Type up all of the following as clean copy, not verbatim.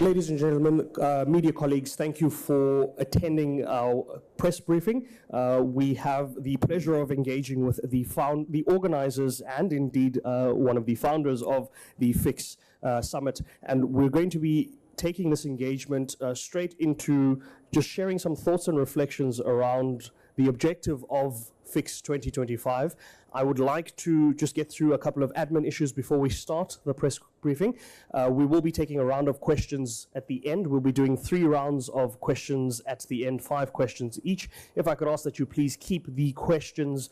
Ladies and gentlemen, media colleagues, thank you for attending our press briefing. We have the pleasure of engaging with the organizers and indeed one of the founders of the FIX Summit. And we're going to be taking this engagement straight into just sharing some thoughts and reflections around the objective of FIX 2025. I would like to just get through a couple of admin issues before we start the press briefing. We will be taking a round of questions at the end. We'll be doing 3 rounds of questions at the end, 5 questions each. If I could ask that you please keep the questions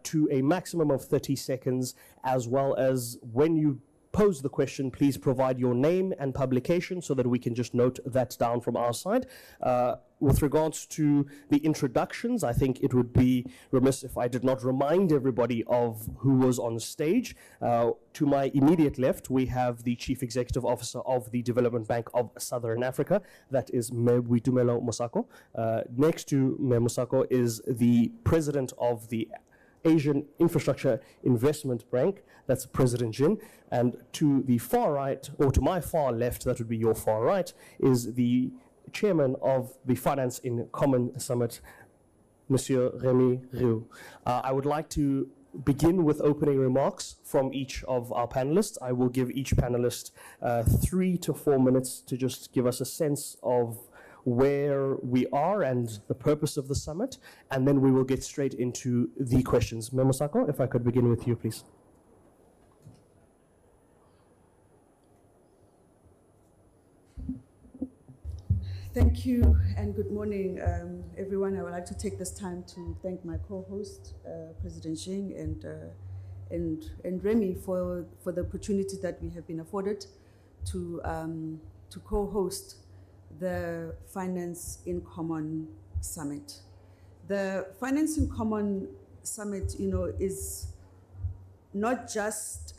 to a maximum of 30 seconds, as well as when you pose the question, please provide your name and publication so that we can just note that down from our side. With regards to the introductions, I think it would be remiss if I did not remind everybody of who was on stage. To my immediate left, we have the Chief Executive Officer of the Development Bank of Southern Africa, that is Boitumelo Mosako. Next to Mosako is the President of the Asian Infrastructure Investment Bank, that's President Jin, and to the far right, or to my far left, that would be your far right, is the Chairman of the Finance in Common Summit, Monsieur Remy Rieu. I would like to begin with opening remarks from each of our panelists. I will give each panelist 3 to 4 minutes to just give us a sense of where we are and the purpose of the summit, and then we will get straight into the questions. Memosako, if I could begin with you, please. Thank you and good morning, everyone. I would like to take this time to thank my co-host, President Jing, and Remy for the opportunity that we have been afforded to co-host the Finance in Common Summit. The Finance in Common Summit, is not just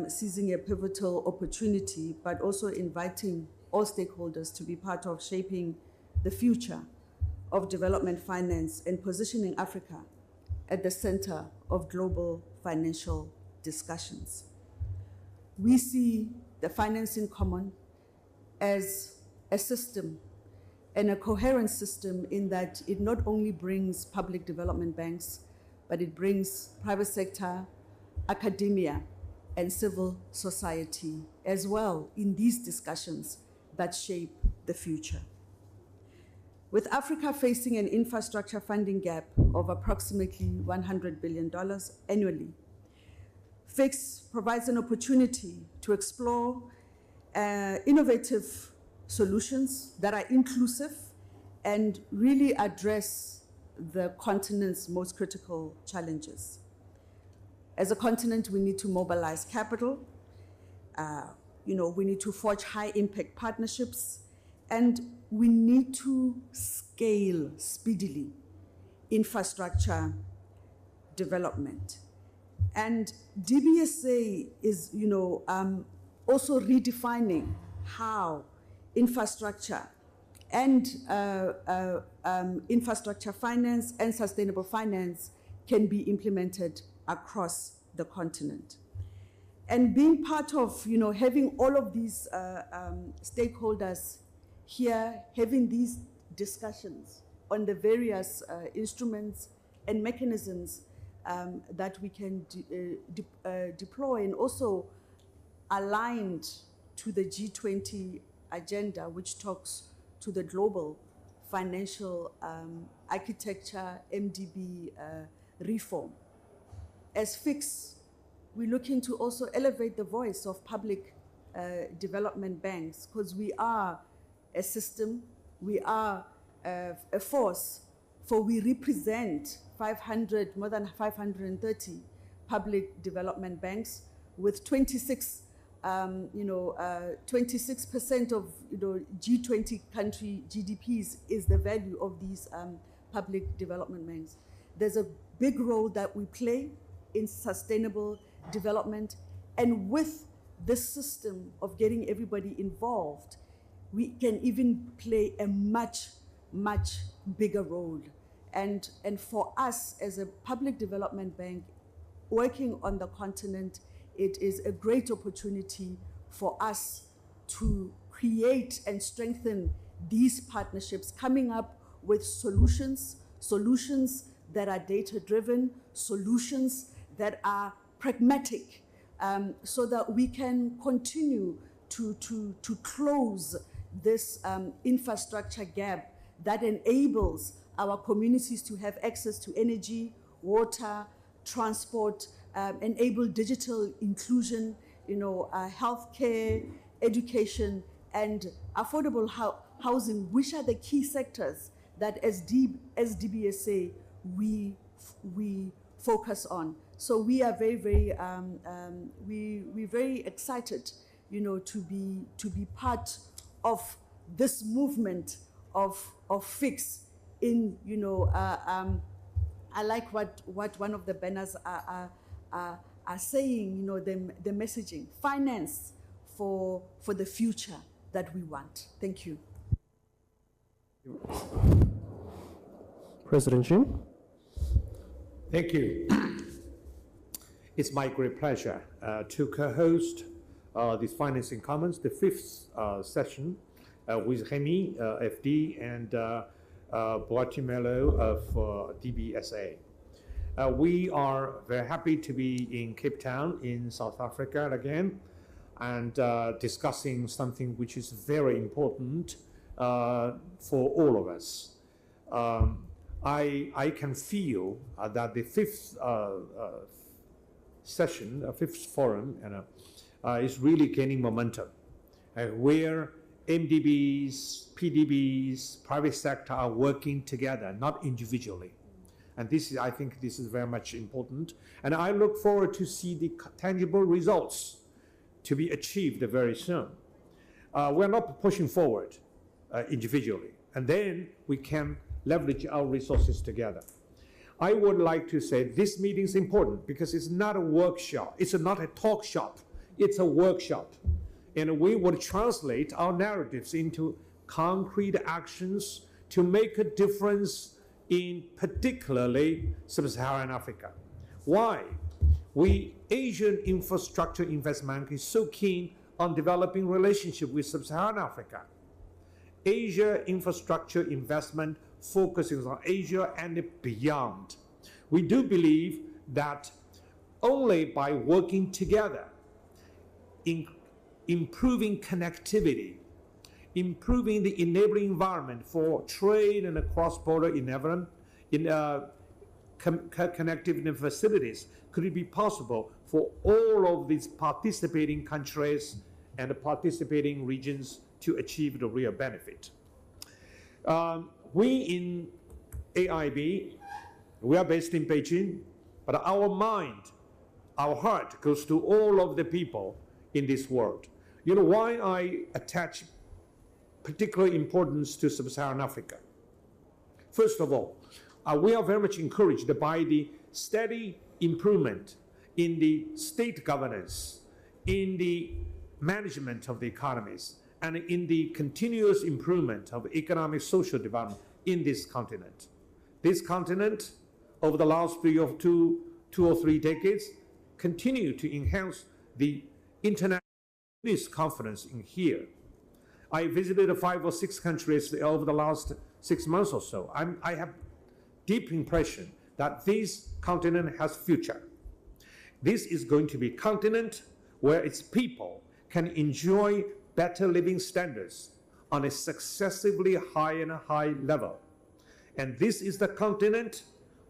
seizing a pivotal opportunity, but also inviting all stakeholders to be part of shaping the future of development finance and positioning Africa at the center of global financial discussions. We see the Finance in Common as a system and a coherent system in that it not only brings public development banks, but it brings private sector, academia, and civil society as well in these discussions that shape the future. With Africa facing an infrastructure funding gap of approximately $100 billion annually, FIX provides an opportunity to explore innovative solutions that are inclusive and really address the continent's most critical challenges. As a continent, we need to mobilize capital, we need to forge high-impact partnerships, and we need to scale speedily infrastructure development. And DBSA is, also redefining how infrastructure and infrastructure finance and sustainable finance can be implemented across the continent. And being part of, having all of these stakeholders here, having these discussions on the various instruments and mechanisms that we can deploy, and also aligned to the G20 agenda, which talks to the global financial architecture, MDB reform. As FIX, we're looking to also elevate the voice of public development banks, because we are a system, we are a force, for we represent more than 530 public development banks with 26% of G20 country GDPs is the value of these public development banks. There's a big role that we play in sustainable development, and with this system of getting everybody involved, we can even play a much, much bigger role. And for us as a public development bank working on the continent, it is a great opportunity for us to create and strengthen these partnerships, coming up with solutions that are data-driven, solutions that are pragmatic, so that we can continue to close this infrastructure gap that enables our communities to have access to energy, water, transport, enable digital inclusion, healthcare, education, and affordable housing, which are the key sectors that as DBSA we focus on. So we are we're very excited, to be part of this movement of fix in, I like what one of the banners are saying, the messaging, finance for the future that we want. Thank you. President Shin. Thank you. It's my great pleasure to co-host this Financing Commons, the fifth session with Remy, FD, and Boatimelo of DBSA. We are very happy to be in Cape Town in South Africa again, and discussing something which is very important for all of us. I can feel that the fifth session, fifth forum, is really gaining momentum, where MDBs, PDBs, private sector are working together, not individually. And I think this is very much important. And I look forward to see the tangible results to be achieved very soon. We're not pushing forward individually, and then we can leverage our resources together. I would like to say this meeting is important because it's not a workshop. It's not a talk shop. It's a workshop. And we would translate our narratives into concrete actions to make a difference in particularly Sub-Saharan Africa. Why? Asian Infrastructure Investment Bank is so keen on developing relationship with Sub-Saharan Africa. Asia Infrastructure Investment focuses on Asia and beyond. We do believe that only by working together in improving connectivity, improving the enabling environment for trade and cross-border connectivity facilities, could it be possible for all of these participating countries and participating regions to achieve the real benefit. We in AIB, we are based in Beijing, but our mind, our heart goes to all of the people in this world. You know why I attach particular importance to Sub-Saharan Africa? First of all, we are very much encouraged by the steady improvement in the state governance, in the management of the economies, and in the continuous improvement of economic social development in this continent. This continent, over the last two or three decades, continue to enhance the international confidence in here. I visited 5 or 6 countries over the last 6 months or so. I have deep impression that this continent has future. This is going to be a continent where its people can enjoy better living standards on a successively high and high level. And this is the continent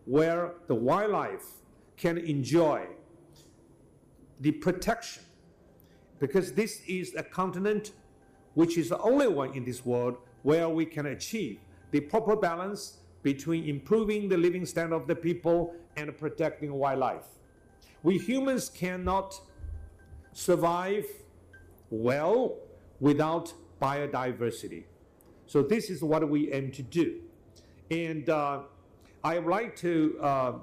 where the wildlife can enjoy the protection, because this is a continent which is the only one in this world where we can achieve the proper balance between improving the living standard of the people and protecting wildlife. We humans cannot survive well without biodiversity. So this is what we aim to do. And I would like to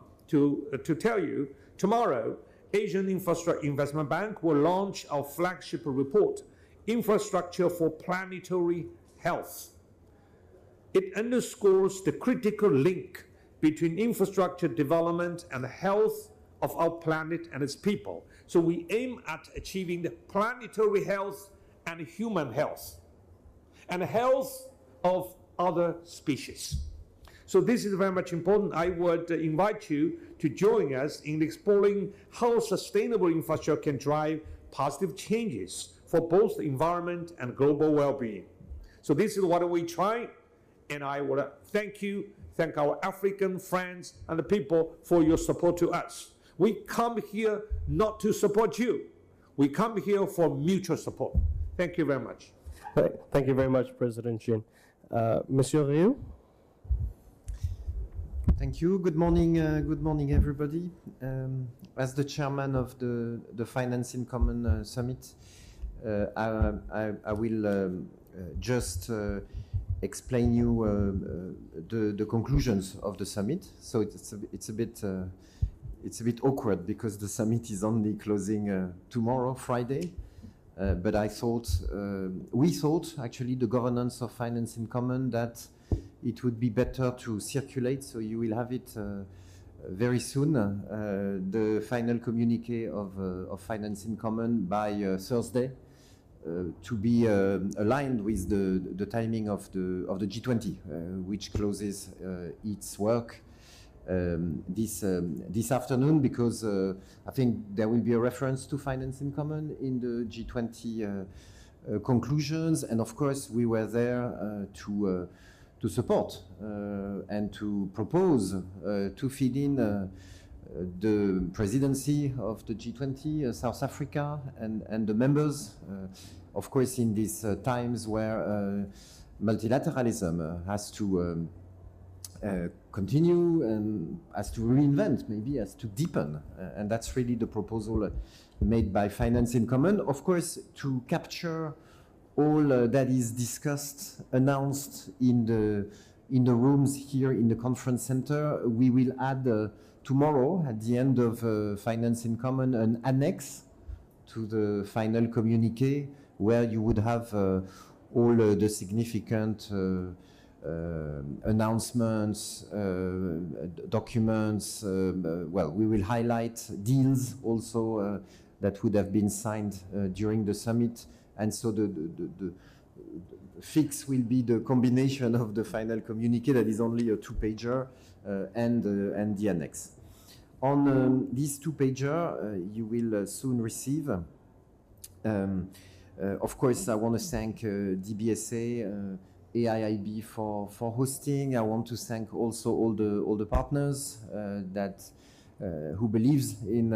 tell you, tomorrow, Asian Infrastructure Investment Bank will launch our flagship report, Infrastructure for Planetary Health. It underscores the critical link between infrastructure development and the health of our planet and its people. So we aim at achieving the planetary health and human health. and health of other species. So this is very much important. I would invite you to join us in exploring how sustainable infrastructure can drive positive changes for both the environment and global well-being. So this is what we try, and I want to thank our African friends and the people for your support to us. We come here not to support you. We come here for mutual support. Thank you very much. Thank you very much, President Jin. Monsieur Rioux? Thank you. Good morning, everybody. As the chairman of the Finance in Common Summit, I will just explain you the conclusions of the summit. So it's a bit awkward because the summit is only closing tomorrow, Friday. But we thought actually the governance of Finance in Common that it would be better to circulate, so you will have it very soon, the final communique of Finance in Common by Thursday, to be aligned with the timing of the G20, which closes its work this afternoon, because I think there will be a reference to Finance in Common in the G20 conclusions, and of course we were there to support and to propose to feed in the presidency of the G20, South Africa, and the members, of course, in these times where multilateralism has to continue and has to reinvent, maybe has to deepen, and that's really the proposal made by Finance in Common, of course, to capture all that is discussed, announced in the rooms here in the conference center. We will add tomorrow, at the end of Finance in Common, an annex to the final communique, where you would have all the significant announcements, documents. Well, we will highlight deals also that would have been signed during the summit. And so the fix will be the combination of the final communique that is only a two-pager and the annex. On these two-pager, you will soon receive. Of course, I want to thank DBSA, AIIB for hosting. I want to thank also all the partners who believes in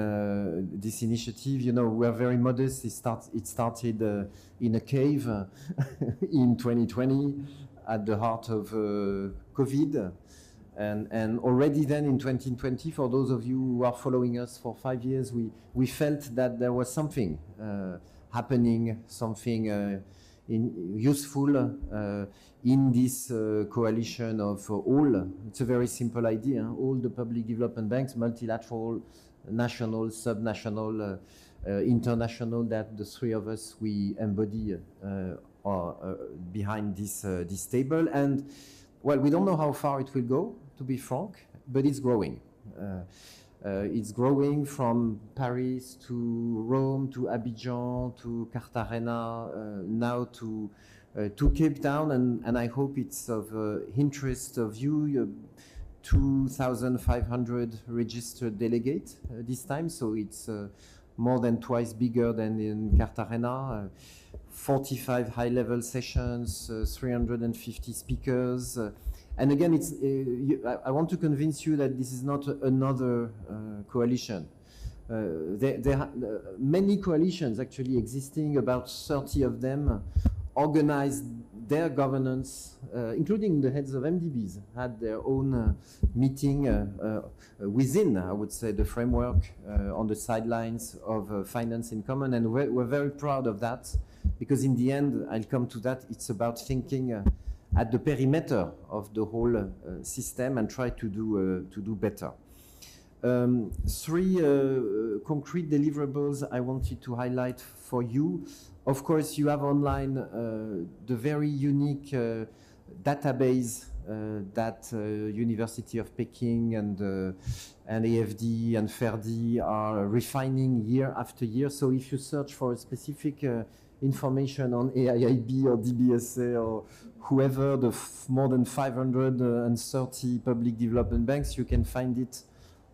this initiative. You know, we are very modest. It started in a cave in 2020 at the heart of COVID. And already then in 2020, for those of you who are following us for 5 years, we felt that there was something happening, something useful in this coalition of all. It's a very simple idea. All the public development banks, multilateral, national, subnational, international, that the three of us, we embody are behind this table. And well, we don't know how far it will go, to be frank, but it's growing. It's growing from Paris to Rome to Abidjan to Cartagena, now to Cape Town, and I hope it's of interest of you. 2,500 registered delegates this time, so it's more than twice bigger than in Cartagena. 45 high-level sessions, 350 speakers. And again, I want to convince you that this is not another coalition. There are many coalitions actually existing, about 30 of them organized their governance, including the heads of MDBs, had their own meeting within, I would say, the framework on the sidelines of Finance in Common, and we're very proud of that, because in the end, I'll come to that, it's about thinking at the perimeter of the whole system and try to do better. Three concrete deliverables I wanted to highlight for you. Of course, you have online the very unique database that University of Peking and AFD and FERDI are refining year after year. So if you search for a specific information on AIIB or DBSA or whoever, the more than 530 public development banks, you can find it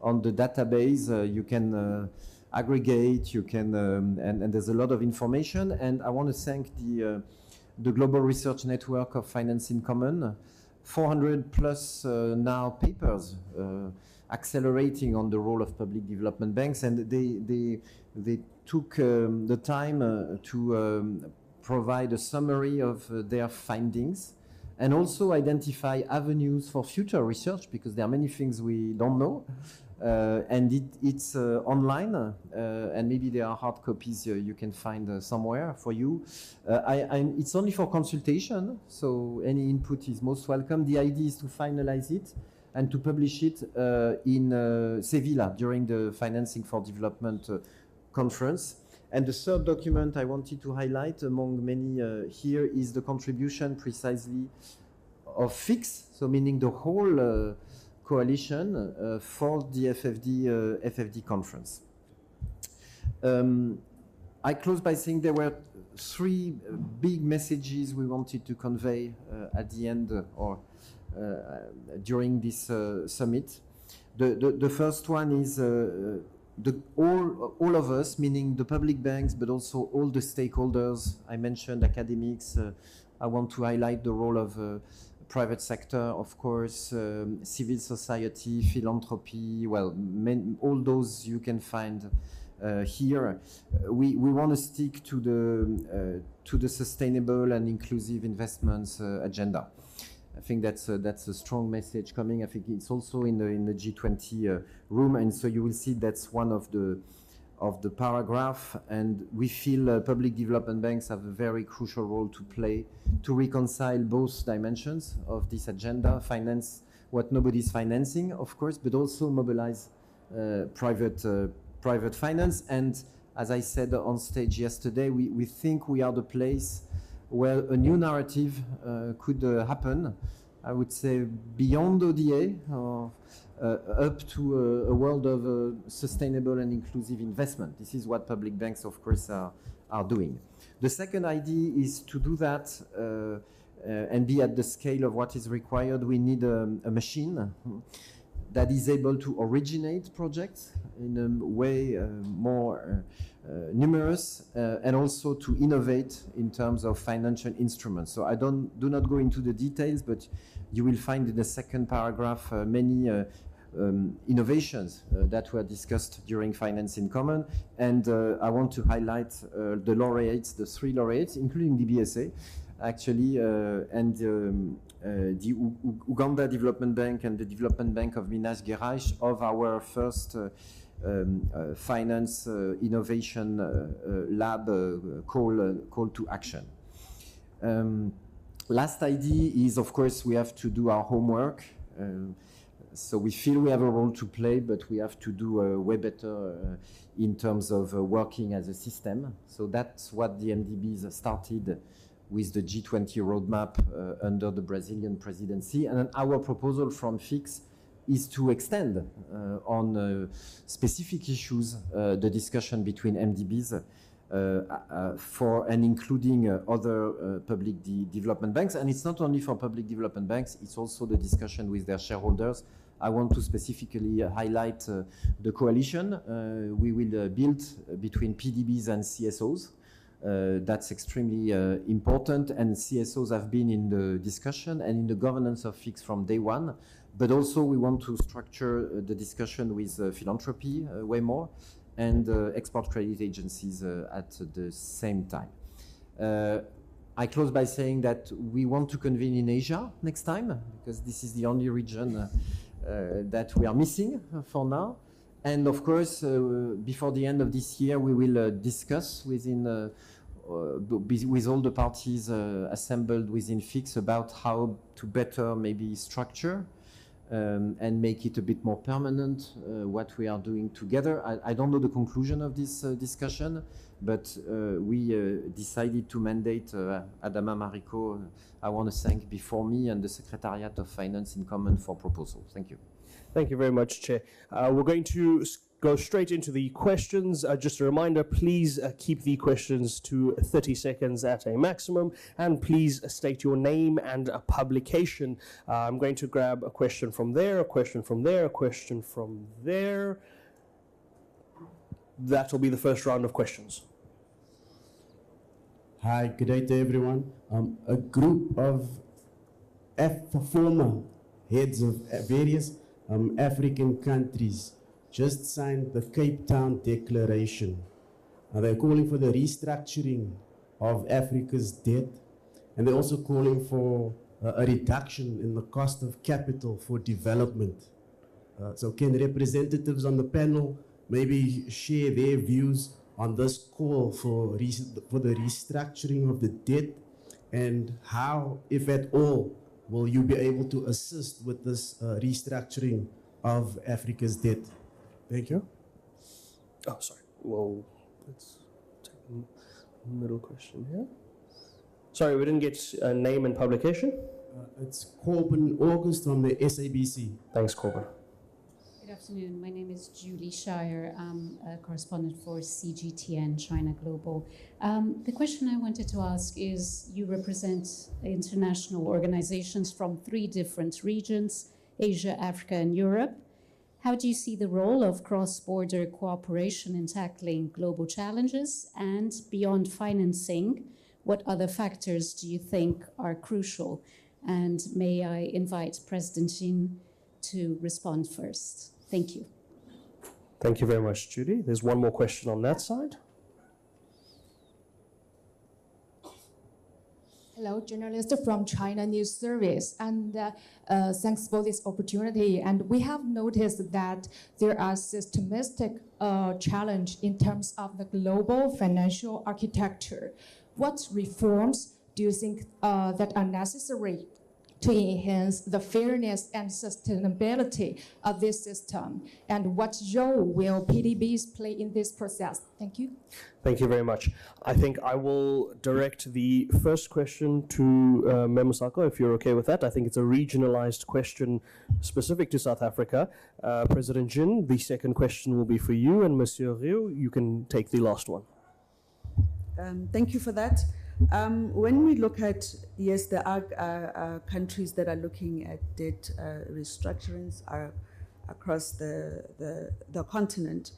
on the database. You can aggregate, you can, and there's a lot of information. And I want to thank the Global Research Network of Finance in Common, 400 plus now papers accelerating on the role of public development banks, and they took the time to provide a summary of their findings and also identify avenues for future research, because there are many things we don't know. And it's online, and maybe there are hard copies you can find somewhere for you. It's only for consultation, so any input is most welcome. The idea is to finalize it and to publish it in Sevilla during the Financing for Development conference. And the third document I wanted to highlight among many here is the contribution precisely of FIX, so meaning the whole coalition for the FFD conference. I close by saying there were three big messages we wanted to convey at the end or during this summit. The first one is all of us, meaning the public banks, but also all the stakeholders. I mentioned academics. I want to highlight the role of private sector, of course, civil society, philanthropy, well, all those you can find here. We want to stick to the sustainable and inclusive investments agenda. I think that's a strong message coming. I think it's also in the G20 room, and so you will see that's one of the paragraph, and we feel public development banks have a very crucial role to play to reconcile both dimensions of this agenda, finance what nobody's financing, of course, but also mobilize private finance. And as I said on stage yesterday, we think we are the place where a new narrative could happen, I would say beyond ODA, up to a world of sustainable and inclusive investment. This is what public banks, of course, are doing. The second idea is to do that and be at the scale of what is required. We need a machine that is able to originate projects in a way more numerous and also to innovate in terms of financial instruments. So I do not go into the details, but you will find in the second paragraph many innovations that were discussed during Finance in Common. And I want to highlight the laureates, the three laureates, including DBSA, actually, and the Uganda Development Bank and the Development Bank of Minas Gerais of our first finance innovation lab call to action. Last idea is, of course, we have to do our homework. So we feel we have a role to play, but we have to do way better in terms of working as a system. So that's what the MDBs started with the G20 roadmap under the Brazilian presidency. And our proposal from FIX is to extend on specific issues the discussion between MDBs for and including other public development banks. And it's not only for public development banks, it's also the discussion with their shareholders. I want to specifically highlight the coalition we will build between PDBs and CSOs. That's extremely important, and CSOs have been in the discussion and in the governance of FIX from day one. But also we want to structure the discussion with philanthropy way more and export credit agencies at the same time. I close by saying that we want to convene in Asia next time, because this is the only region that we are missing for now. And of course, before the end of this year, we will discuss within with all the parties assembled within FIX about how to better maybe structure and make it a bit more permanent, what we are doing together. I don't know the conclusion of this discussion, but we decided to mandate Adama Mariko, I want to thank before me, and the Secretariat of Finance in Common for proposal. Thank you. Thank you very much, Chair. We're going to go straight into the questions. Just a reminder, please keep the questions to 30 seconds at a maximum, and please state your name and a publication. I'm going to grab a question from there, a question from there, a question from there. That will be the first round of questions. Hi, good day to everyone. A group of former heads of various African countries just signed the Cape Town Declaration. They're calling for the restructuring of Africa's debt, and they're also calling for a reduction in the cost of capital for development. So can representatives on the panel maybe share their views on this call for the restructuring of the debt, and how, if at all, will you be able to assist with this restructuring of Africa's debt? Thank you. Oh, sorry. Well, let's take the middle question here. Sorry, we didn't get a name and publication. It's Corbin August from the SABC. Thanks, Corbin. Good afternoon. My name is Julie Shire. I'm a correspondent for CGTN China Global. The question I wanted to ask is, you represent international organizations from 3 different regions, Asia, Africa, and Europe. How do you see the role of cross-border cooperation in tackling global challenges? And beyond financing, what other factors do you think are crucial? And may I invite President Xin to respond first? Thank you. Thank you very much, Judy. There's one more question on that side. Hello, journalist from China News Service, and thanks for this opportunity. And we have noticed that there are systematic challenge in terms of the global financial architecture. What reforms do you think that are necessary to enhance the fairness and sustainability of this system? And what role will PDBs play in this process? Thank you. Thank you very much. I think I will direct the first question to Memusako, if you're okay with that. I think it's a regionalized question specific to South Africa. President Jin, the second question will be for you, and Monsieur Rio, you can take the last one. Thank you for that. When we look at, yes, there are countries that are looking at debt restructurings across the continent,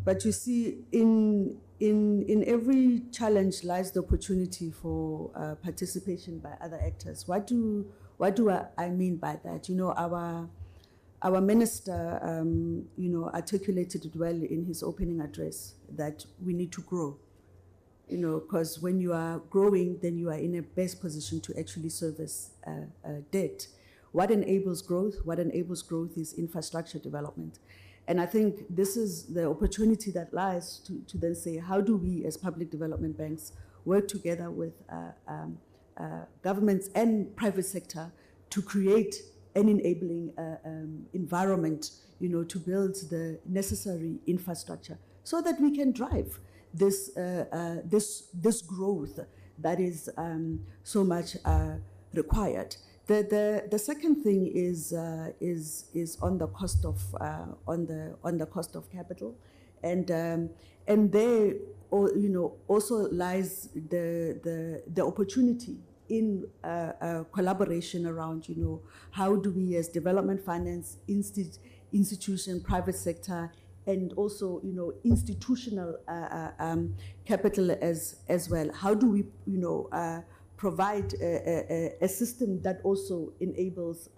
but you see, in every challenge lies the opportunity for participation by other actors. What do I mean by that? You know, our minister, articulated it well in his opening address that we need to grow. You know, because when you are growing, then you are in a best position to actually service debt. What enables growth? What enables growth is infrastructure development. And I think this is the opportunity that lies to then say, how do we as public development banks work together with governments and private sector to create an enabling environment, you know, to build the necessary infrastructure so that we can drive this growth that is so much required. The second thing is on the cost of on the cost of capital, and there, you know, also lies the opportunity in collaboration around, you know, how do we as development finance institution, private sector, and also, you know, institutional capital as well. How do we, you know, provide a system that also enables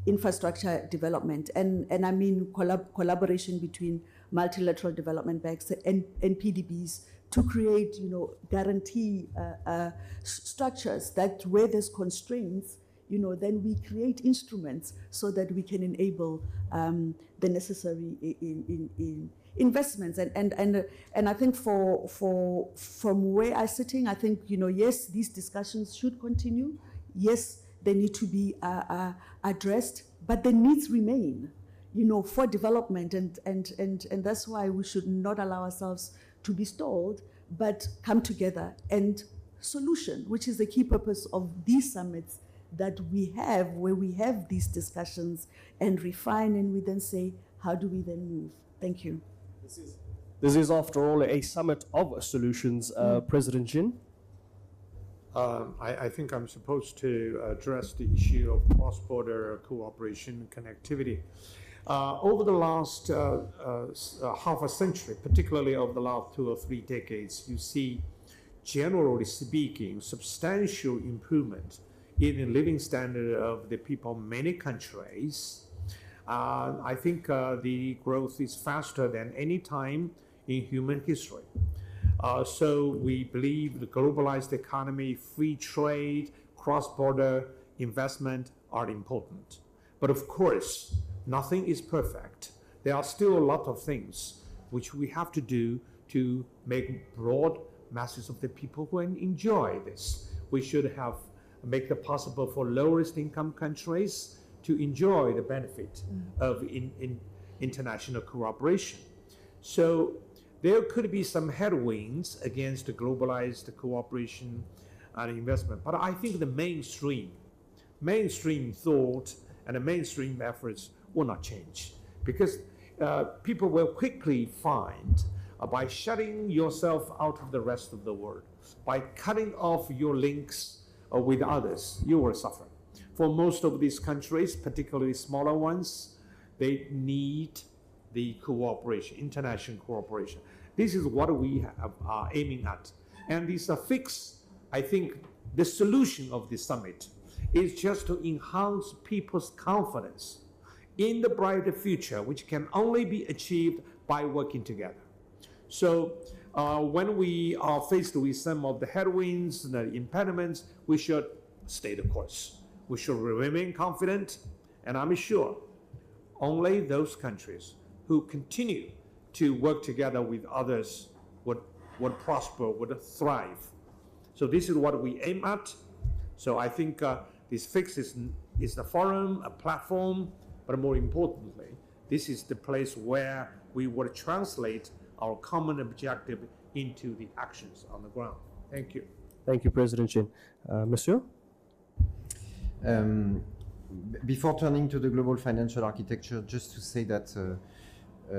infrastructure development? And I mean collaboration between multilateral development banks and PDBs to create, you know, guarantee structures that where there's constraints, you know, then we create instruments so that we can enable the necessary in investments. And I think from where I'm sitting, I think, you know, yes, these discussions should continue. Yes, they need to be addressed, but the needs remain, you know, for development. And that's why we should not allow ourselves to be stalled, but come together and solution, which is the key purpose of these summits that we have, where we have these discussions and refine, and we then say, how do we then move? Thank you. This is, after all, a summit of solutions, President Jin. I think I'm supposed to address the issue of cross-border cooperation and connectivity. Over the last half a century, particularly over the last 2 or 3 decades, you see, generally speaking, substantial improvement in the living standard of the people in many countries. I think the growth is faster than any time in human history. So we believe the globalized economy, free trade, cross-border investment are important. But of course, nothing is perfect. There are still a lot of things which we have to do to make broad masses of the people who enjoy this. We should make it possible for lowest income countries to enjoy the benefit of international cooperation. So there could be some headwinds against the globalized cooperation and investment, but I think the mainstream thought and the mainstream efforts will not change, because people will quickly find by shutting yourself out of the rest of the world, by cutting off your links with others, you will suffer. For most of these countries, particularly smaller ones, they need the cooperation, international cooperation. This is what we are aiming at. And this fix, I think the solution of this summit is just to enhance people's confidence in the brighter future, which can only be achieved by working together. So when we are faced with some of the headwinds and the impediments, we should stay the course. We should remain confident, and I'm sure only those countries who continue to work together with others would prosper, would thrive. So this is what we aim at. So I think this fix is the forum, a platform, but more importantly, this is the place where we would translate our common objective into the actions on the ground. Thank you. Thank you, President Jin. Monsieur? Before turning to the global financial architecture, just to say that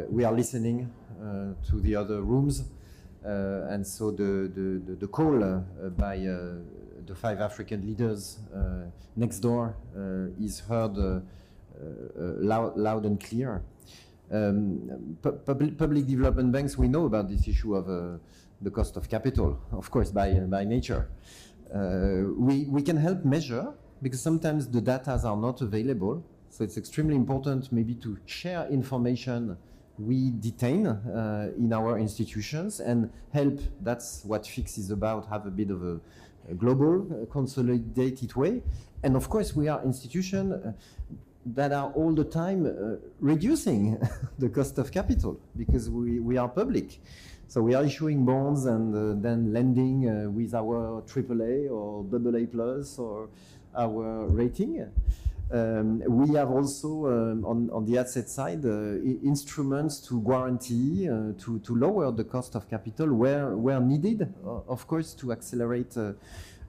we are listening to the other rooms, and so the call by the 5 African leaders next door is heard loud and clear. Public development banks, we know about this issue of the cost of capital, of course, by nature. We can help measure, because sometimes the data are not available, so it's extremely important maybe to share information we detain in our institutions and help. That's what FIX is about, have a bit of a global, consolidated way. And of course, we are institutions that are all the time reducing the cost of capital, because we are public. So we are issuing bonds and then lending with our AAA or AA plus or our rating. We have also on the asset side instruments to guarantee to lower the cost of capital where needed, of course, to accelerate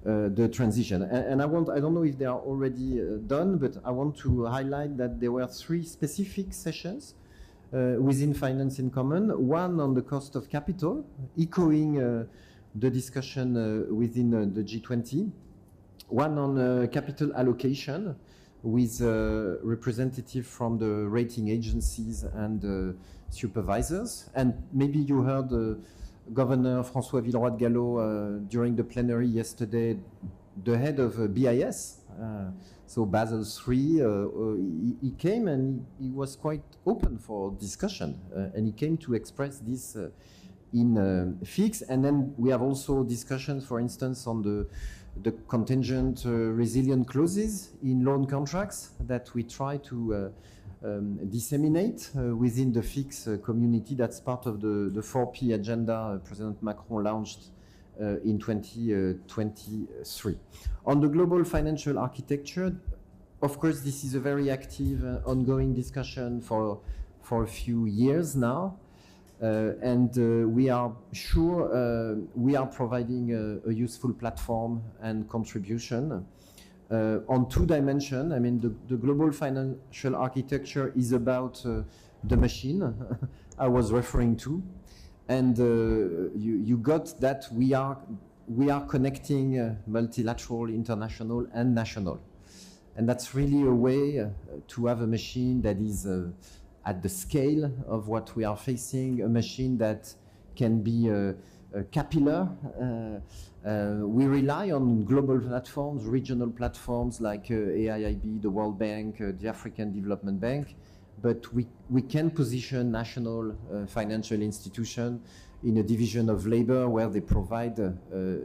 the transition. And I don't know if they are already done, but I want to highlight that there were 3 specific sessions within Finance in Common. One on the cost of capital, echoing the discussion within the G20. One on capital allocation, with representatives from the rating agencies and supervisors. And maybe you heard Governor François Villeroy de Gallo during the plenary yesterday, the head of BIS, so Basel III, he came and he was quite open for discussion, and he came to express this in FIX. And then we have also discussions, for instance, on the contingent resilient clauses in loan contracts that we try to disseminate within the FIX community. That's part of the 4P agenda President Macron launched in 2023. On the global financial architecture, of course, this is a very active, ongoing discussion for a few years now. And we are sure we are providing a useful platform and contribution on 2 dimensions. I mean, the global financial architecture is about the machine, I was referring to. And you got that we are connecting multilateral, international, and national. And that's really a way to have a machine that is at the scale of what we are facing, a machine that can be capillary. We rely on global platforms, regional platforms like AIIB, the World Bank, the African Development Bank, but we can position national financial institutions in a division of labor where they provide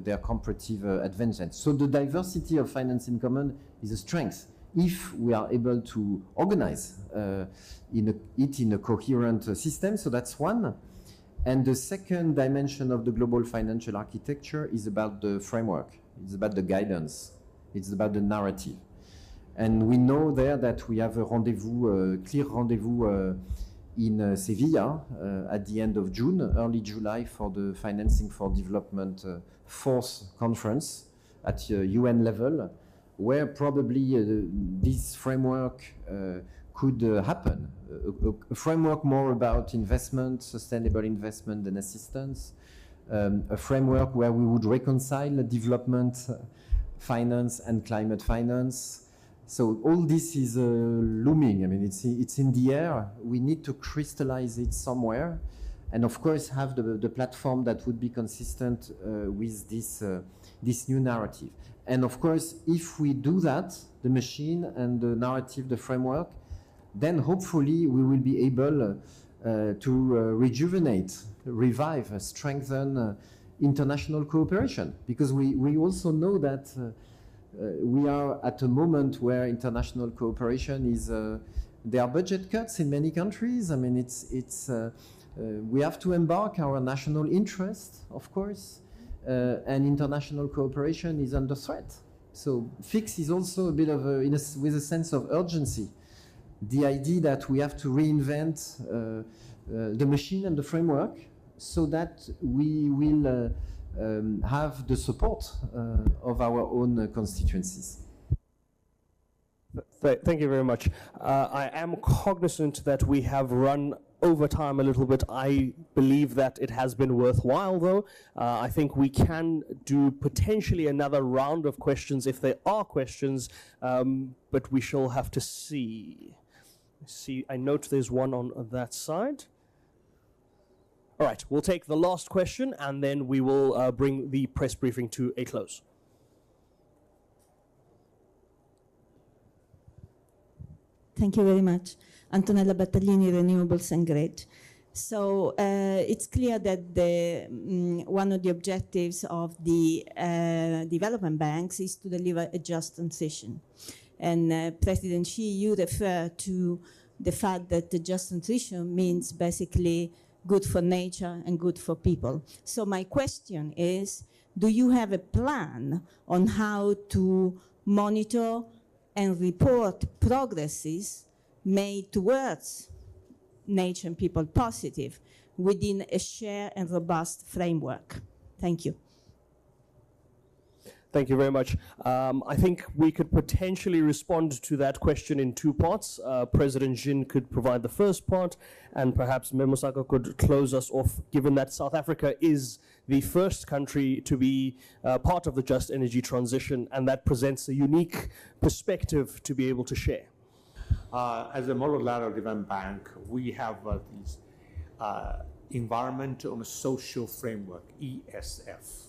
their comparative advantage. So the diversity of finance in common is a strength if we are able to organize it in a coherent system. So that's one. And the second dimension of the global financial architecture is about the framework. It's about the guidance. It's about the narrative. And we know there that we have a rendezvous, clear rendezvous in Sevilla at the end of June, early July, for the Financing for Development fourth conference at UN level, where probably this framework could happen. A framework more about investment, sustainable investment and assistance, a framework where we would reconcile development finance and climate finance. So all this is looming. I mean, it's in the air. We need to crystallize it somewhere, and of course have the platform that would be consistent with this new narrative. And of course, if we do that, the machine and the narrative, the framework, then hopefully we will be able to rejuvenate, revive, strengthen international cooperation, because we also know that we are at a moment where international cooperation is, there are budget cuts in many countries. I mean, we have to embark our national interest, of course, and international cooperation is under threat. So FIX is also a bit of with a sense of urgency. The idea that we have to reinvent the machine and the framework so that we will have the support of our own constituencies. Thank you very much. I am cognizant that we have run over time a little bit. I believe that it has been worthwhile, though. I think we can do potentially another round of questions if there are questions, but we shall have to see. I note there's one on that side. All right, we'll take the last question and then we will bring the press briefing to a close. Thank you very much. Antonella Battaglini, Renewables and Grid. So it's clear that one of the objectives of the development banks is to deliver a just transition. And President Xi, you refer to the fact that the just transition means basically good for nature and good for people. So my question is, do you have a plan on how to monitor and report progresses made towards nature and people positive within a shared and robust framework? Thank you. Thank you very much. I think we could potentially respond to that question in two parts. President Jin could provide the first part, and perhaps Memosaka could close us off, given that South Africa is the first country to be part of the just energy transition, and that presents a unique perspective to be able to share. As a multilateral development bank, we have these environmental and social framework, ESF.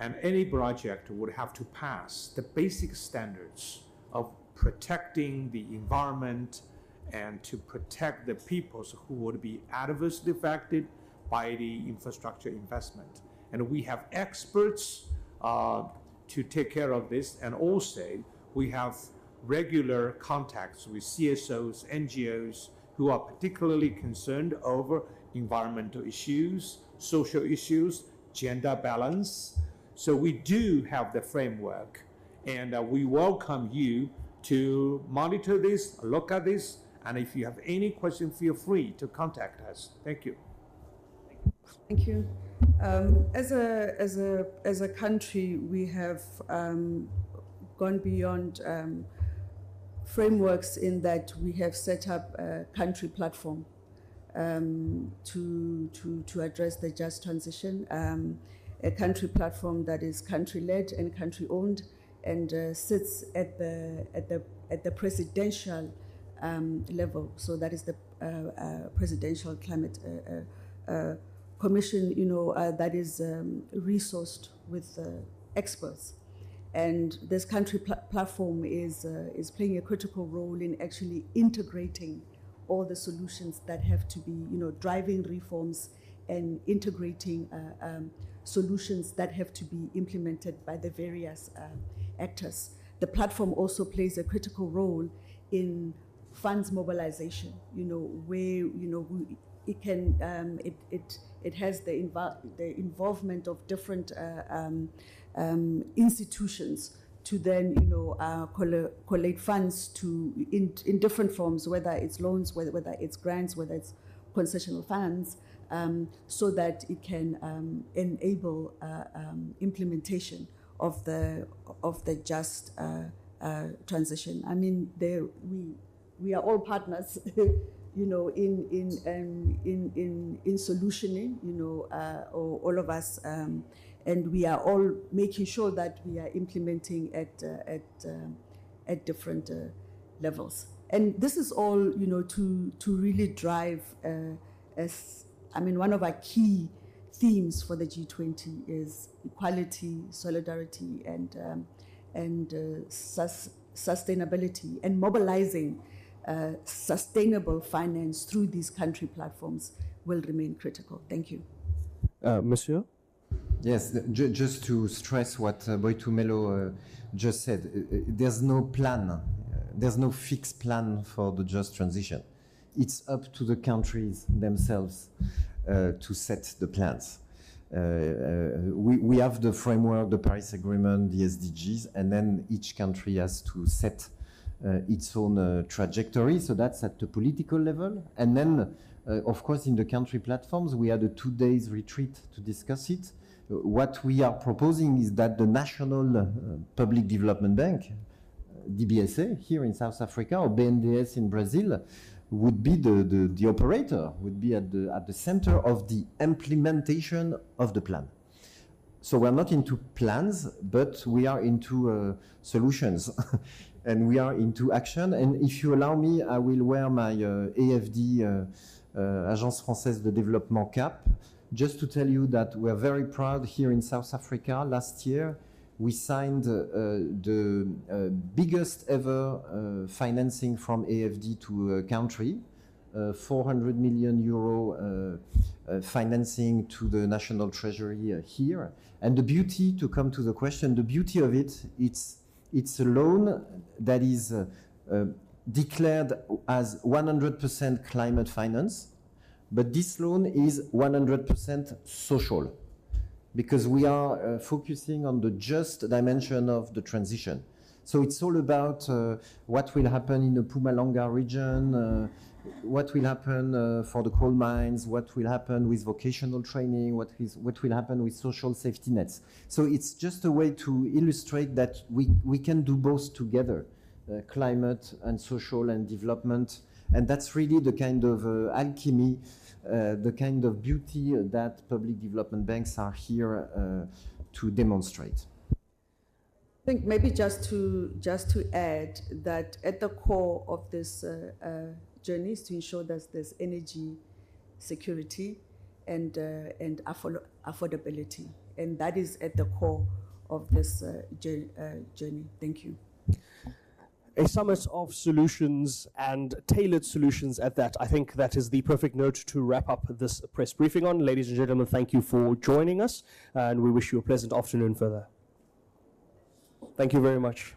And any project would have to pass the basic standards of protecting the environment and to protect the peoples who would be adversely affected by the infrastructure investment. And we have experts to take care of this, and also we have regular contacts with CSOs, NGOs who are particularly concerned over environmental issues, social issues, gender balance. So we do have the framework, and we welcome you to monitor this, look at this, and if you have any question, feel free to contact us. Thank you. Thank you. As a country, we have gone beyond frameworks in that we have set up a country platform to address the just transition. A country platform that is country-led and country-owned, and sits at the presidential level. So that is the Presidential Climate Commission, that is resourced with experts. And this country platform is playing a critical role in actually integrating all the solutions that have to be, driving reforms and integrating solutions that have to be implemented by the various actors. The platform also plays a critical role in funds mobilization, where, it can, it has the involvement of different institutions to then, collect funds in different forms, whether it's loans, whether it's grants, whether it's concessional funds, so that it can enable implementation of the just transition. I mean, we are all partners, in solutioning, all of us, and we are all making sure that we are implementing at different levels. And this is all, to really drive, one of our key themes for the G20 is equality, solidarity, and sustainability, and mobilizing sustainable finance through these country platforms will remain critical. Thank you. Monsieur? Yes, just to stress what Boitumelo just said, there's no plan, there's no fixed plan for the just transition. It's up to the countries themselves to set the plans. We have the framework, the Paris Agreement, the SDGs, and then each country has to set its own trajectory. So that's at the political level. And then, of course, in the country platforms, we had a 2 days retreat to discuss it. What we are proposing is that the National Public Development Bank, DBSA here in South Africa, or BNDES in Brazil, would be the operator, would be at the center of the implementation of the plan. So we're not into plans, but we are into solutions, and we are into action. And if you allow me, I will wear my AFD, Agence Française de Développement cap, just to tell you that we're very proud here in South Africa. Last year, we signed the biggest ever financing from AFD to a country, 400 million euro financing to the National Treasury here. And the beauty, to come to the question, the beauty of it, it's a loan that is declared as 100% climate finance, but this loan is 100% social, because we are focusing on the just dimension of the transition. So it's all about what will happen in the Mpumalanga region, what will happen for the coal mines, what will happen with vocational training, what will happen with social safety nets. So it's just a way to illustrate that we can do both together, climate and social and development. And that's really the kind of alchemy, the kind of beauty that public development banks are here to demonstrate. I think maybe just to add that at the core of this journey is to ensure that there's energy security and affordability, and that is at the core of this journey. Thank you. A summit of solutions and tailored solutions at that. I think that is the perfect note to wrap up this press briefing on. Ladies and gentlemen, thank you for joining us, and we wish you a pleasant afternoon further. Thank you very much.